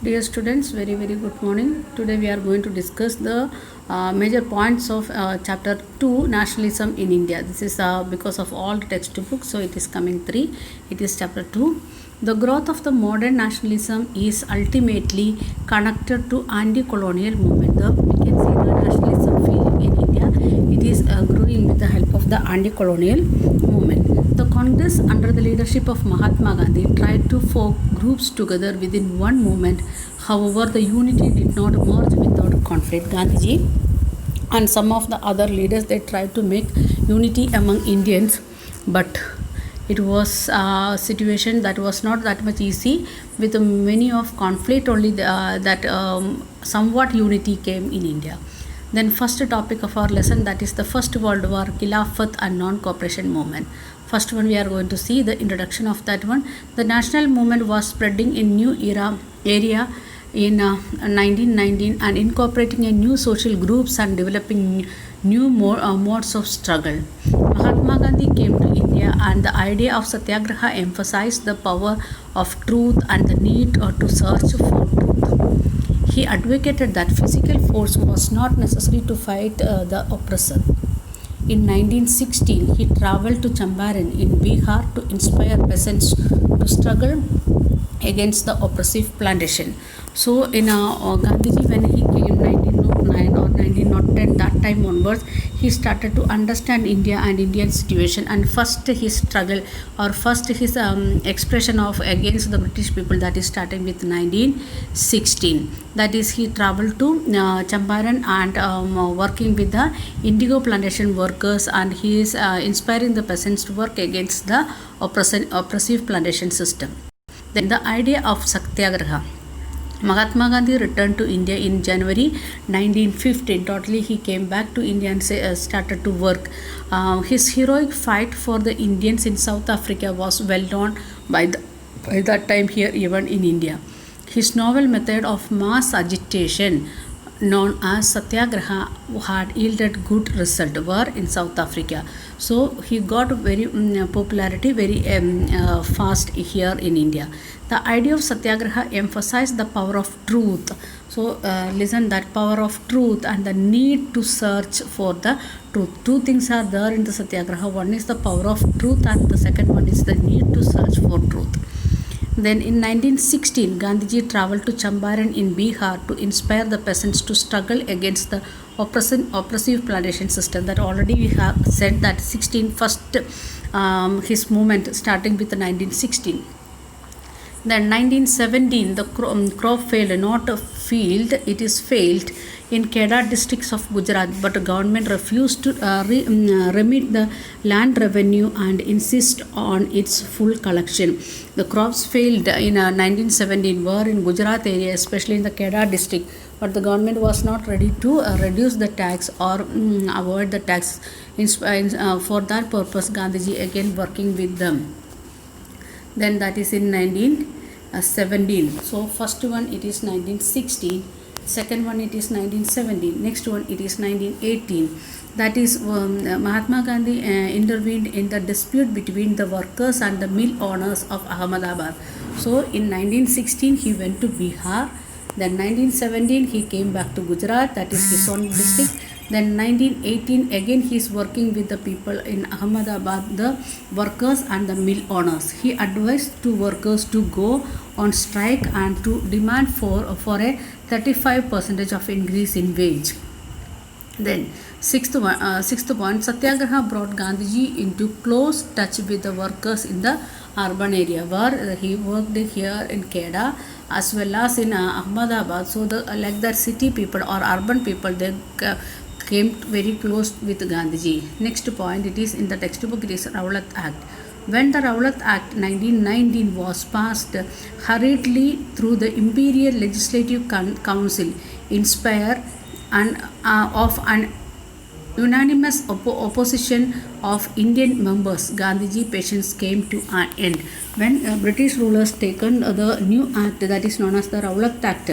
Dear students, very good morning. Today we are going to discuss the major points of chapter 2 nationalism in India. This is because of all the textbooks, so it is coming 3. It is chapter 2. The growth of the modern nationalism is ultimately connected to anti-colonial movement. We can see the nationalism feeling in India. It is growing with the help of the anti-colonial movement. The Congress under the leadership of Mahatma Gandhi tried to form groups together within one movement. However, the unity did not emerge without conflict. Gandhiji and some of the other leaders, they tried to make unity among Indians, but it was a situation that was not that much easy. With many of conflict only that somewhat unity came in India. Then first topic of our lesson, that is the First World War, Khilafat and non-cooperation movement. First one we are going to see the introduction of that one. The national movement was spreading in new area in 1919 and incorporating a new social groups and developing new modes of struggle. Mahatma Gandhi came to India and the idea of Satyagraha emphasized the power of truth and the need to search for truth. He advocated that physical force was not necessary to fight the oppressor. In 1916, he traveled to Champaran in Bihar to inspire peasants to struggle against the oppressive plantation. So, in Gandhiji, when he came 1909 or 1910, that time onwards, he started to understand India and Indian situation. And first his struggle or first his expression of against the British people, that is starting with 1916. That is, he traveled to Champaran and working with the indigo plantation workers, and he is inspiring the peasants to work against the oppressive plantation system. Then the idea of Satyagraha. Mahatma Gandhi returned to India in January 1915. Totally he came back to India and started to work. His heroic fight for the Indians in South Africa was well known by that time here even in India. His novel method of mass agitation known as Satyagraha had yielded good result were in South Africa. So he got very popularity very fast here in India. The idea of Satyagraha emphasized the power of truth. So listen, that power of truth and the need to search for the truth. Two things are there in the Satyagraha. One is the power of truth and the second one is the need to search for truth. Then in 1916, Gandhiji traveled to Champaran in Bihar to inspire the peasants to struggle against the oppressive plantation system. That already we have said that 16 first his movement starting with 1916. Then 1917, the crop failed, not a field, it is failed in Kedah districts of Gujarat, but the government refused to remit the land revenue and insist on its full collection. The crops failed in 1917 were in Gujarat area, especially in the Kedah district, but the government was not ready to reduce the tax or avoid the tax. For that purpose, Gandhiji again working with them. Then that is in 1917. So first one it is 1916, second one it is 1917, next one it is 1918. That is Mahatma Gandhi intervened in the dispute between the workers and the mill owners of Ahmedabad. So in 1916 he went to Bihar. Then 1917 he came back to Gujarat, that is his own district. Then 1918 again he is working with the people in Ahmedabad, the workers and the mill owners. He advised to workers to go on strike and to demand for a 35% of increase in wage. Then sixth point, Satyagraha brought Gandhiji into close touch with the workers in the urban area, where he worked here in Kedah as well as in Ahmedabad. So like the city people or urban people, they came very close with Gandhiji. Next point, it is in the textbook, it is Rowlatt Act. When the Rowlatt Act 1919 was passed hurriedly through the Imperial Legislative Council, inspired and of an unanimous opposition of Indian members, Gandhiji patience came to an end. When British rulers taken the new act that is known as the Rowlatt Act,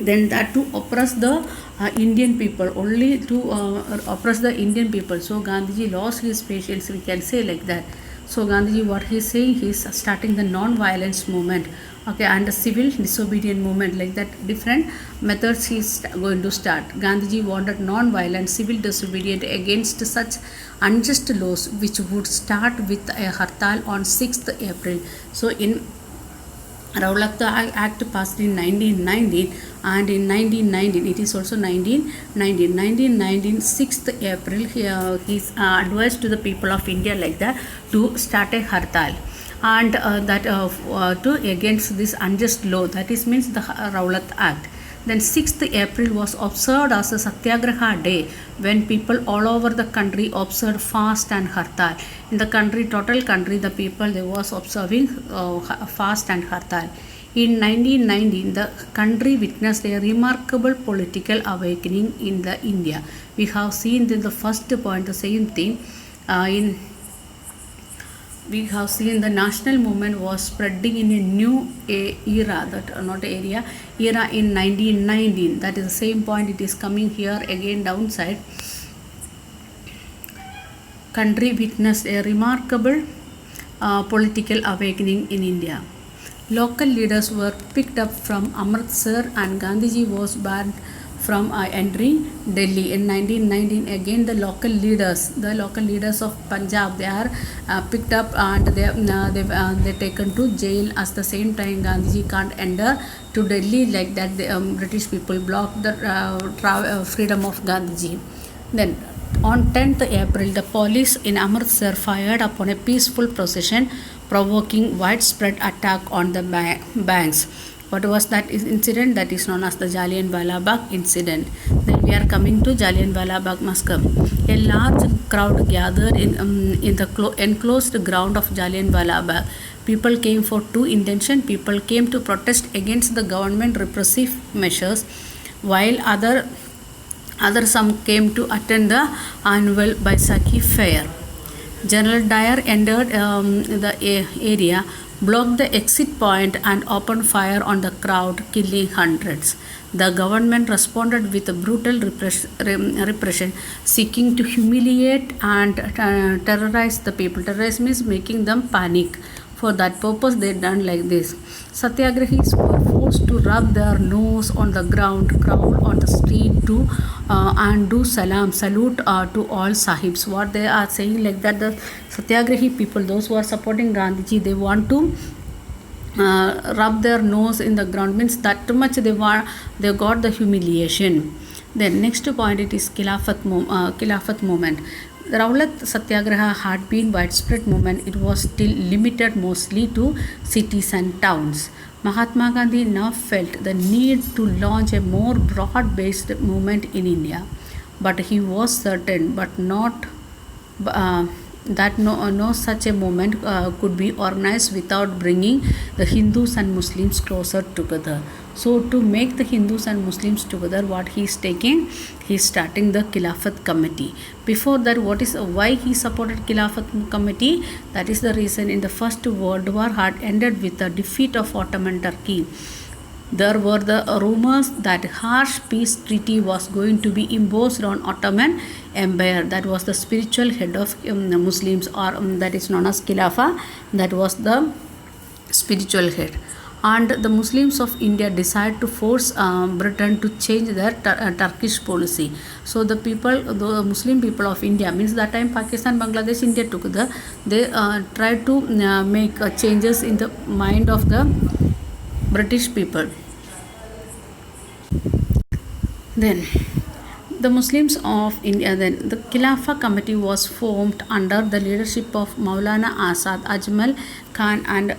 then that to oppress the Indian people, only to oppress the Indian people. So Gandhiji lost his patience, we can say like that. So Gandhiji, what he is saying, he is starting the non-violence movement, okay, and the civil disobedient movement, like that different methods he is going to start. Gandhiji wanted non-violent civil disobedient against such unjust laws, which would start with a hartal on 6th April. So in Rowlatt Act passed in 1919, and in 1919, it is also 1919, 6th April, he is advised to the people of India like that to start a hartal, and to against this unjust law, that is means the Rowlatt Act. Then 6th April was observed as a Satyagraha day, when people all over the country observed fast and hartal. In the country, total country, the people, they was observing fast and hartal. In 1919, the country witnessed a remarkable political awakening in the India. We have seen in the first point the same thing. We have seen the national movement was spreading in a new era, that not area, era in 1919. That is the same point, it is coming here again downside. Country witnessed a remarkable political awakening in India. Local leaders were picked up from Amritsar, and Gandhiji was banned from entering Delhi. In 1919, again the local leaders of Punjab, they are picked up, and they taken to jail. At the same time, Gandhiji can't enter to Delhi, like that the British people blocked the freedom of Gandhiji. Then on 10th April, the police in Amritsar fired upon a peaceful procession, provoking widespread attack on the banks. What was that incident? That is known as the Jallianwala Bagh incident. Then we are coming to Jallianwala Bagh massacre. A large crowd gathered in the enclosed ground of Jallianwala Bagh. People came for two intentions. People came to protest against the government repressive measures, while some came to attend the annual Baisakhi fair. General Dyer entered the area, blocked the exit point, and opened fire on the crowd, killing hundreds. The government responded with a brutal repression, seeking to humiliate and terrorize the people. Terrorize means making them panic. For that purpose, they done like this. Satyagrahis were forced to rub their nose on the ground, crawl on the street, and do salute to all sahibs. What they are saying, like that the Satyagrahi people, those who are supporting Gandhiji, they want to rub their nose in the ground, means that too much they got the humiliation. Then next point, it is Khilafat movement. The Rowlatt Satyagraha had been widespread movement. It was still limited mostly to cities and towns. Mahatma Gandhi now felt the need to launch a more broad-based movement in India, but he was certain that no such a movement could be organized without bringing the Hindus and Muslims closer together. So to make the Hindus and Muslims together, what he is taking, he is starting the Khilafat committee. Before that, why he supported Khilafat committee? That is the reason in the First World War had ended with the defeat of Ottoman Turkey. There were the rumors that harsh peace treaty was going to be imposed on Ottoman Empire. That was the spiritual head of Muslims, or that is known as Khilafah. That was the spiritual head. And the Muslims of India decided to force Britain to change their Turkish policy. So the Muslim people of India, means that time Pakistan, Bangladesh, India together, they tried to make changes in the mind of the British people. Then the Muslims of India, then the Khilafah committee was formed under the leadership of Maulana Azad, Ajmal Khan, and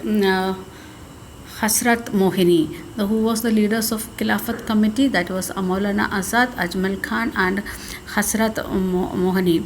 Hasrat Mohini, who was the leaders of Khilafat committee. That was Maulana Azad, Ajmal Khan, and Hasrat Mohini.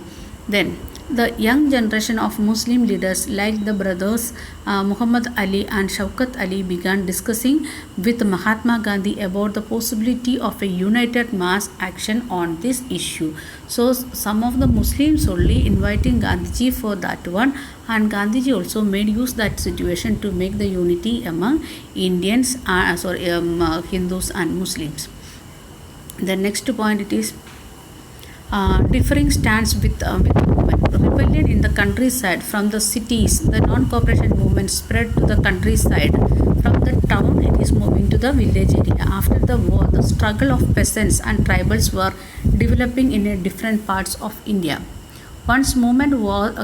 Then the young generation of Muslim leaders like the brothers Muhammad Ali and Shaukat Ali began discussing with Mahatma Gandhi about the possibility of a united mass action on this issue. So some of the Muslims only inviting Gandhiji for that one, and Gandhiji also made use that situation to make the unity among Indians, Hindus and Muslims. The next point, it is differing stance with the movement. rebellion in the countryside. From the cities, the non-cooperation movement spread to the countryside. From the town, it is moving to the village area. After the war, the struggle of peasants and tribals were developing in different parts of India. Once movement was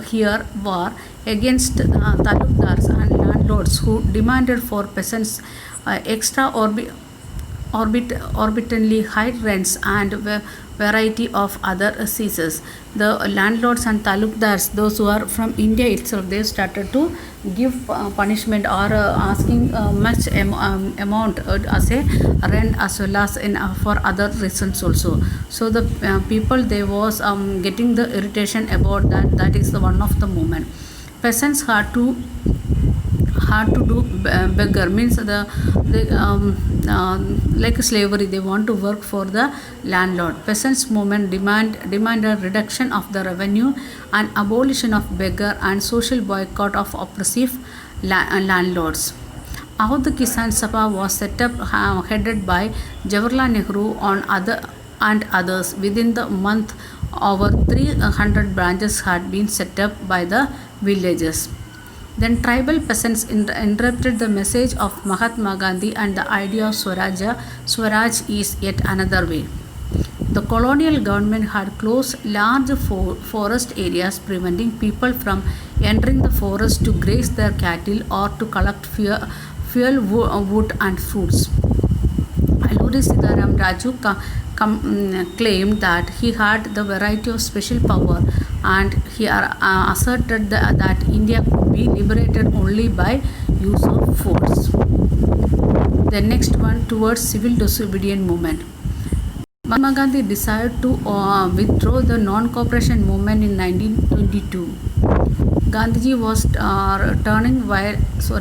war against talukdars and landlords who demanded for peasants exorbitantly high rents and variety of other seizures. The landlords and talukdars, those who are from India itself, they started to give punishment or asking much amount as a rent as well as for other reasons also. So the people, they was getting the irritation about that. That is the one of the movement. Peasants had to do beggar, means like slavery, they want to work for the landlord. Peasants movement demanded reduction of the revenue and abolition of beggar and social boycott of oppressive landlords. Awadh Kisan Sabha was set up headed by Jawaharlal Nehru and others. Within the month, over 300 branches had been set up by the villages. Then tribal peasants interrupted the message of Mahatma Gandhi and the idea of Swaraj is yet another way. The colonial government had closed large forest areas, preventing people from entering the forest to graze their cattle or to collect fuel, wood and fruits. Alluri Sitaram Raju claimed that he had the variety of special power, and he asserted that India could be liberated only by use of force. The next one, towards civil disobedience movement. Mahatma Gandhi decided to withdraw the non-cooperation movement in 1922. Gandhiji was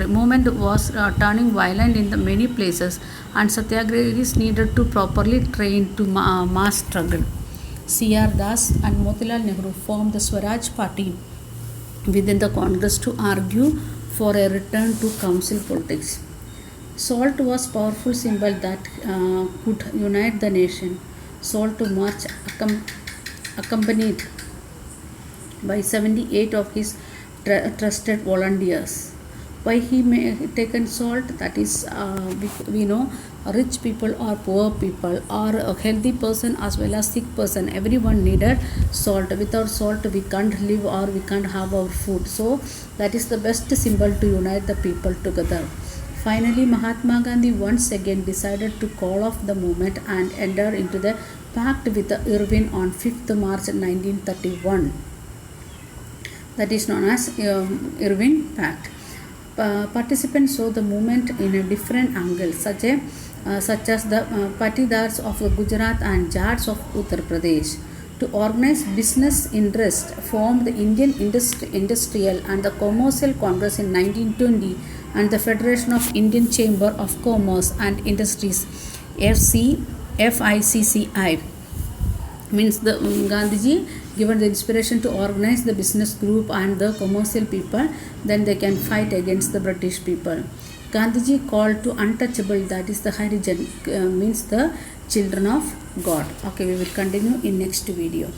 movement was turning violent in the many places, and satyagrahis needed to properly train to mass struggle. C.R. Das and Motilal Nehru formed the Swaraj Party within the Congress to argue for a return to council politics. Salt was powerful symbol that could unite the nation. Salt march accompanied by 78 of his trusted volunteers. Why he may taken salt? That is, we know rich people or poor people or a healthy person as well as sick person, everyone needed salt. Without salt we can't live or we can't have our food. So that is the best symbol to unite the people together. Finally, Mahatma Gandhi once again decided to call off the movement and enter into the pact with Irving on 5th March 1931. That is known as Irving Pact. Participants saw the movement in a different angle, such as the Patidars of Gujarat and Jats of Uttar Pradesh. To organize business interest, formed the Indian Industrial and the Commercial Congress in 1920 and the Federation of Indian Chamber of Commerce and Industries, FICCI. Means the Gandhiji given the inspiration to organize the business group and the commercial people, then they can fight against the British people. Gandhiji called to untouchable, that is the Harijan, means the children of God. Okay, we will continue in next video.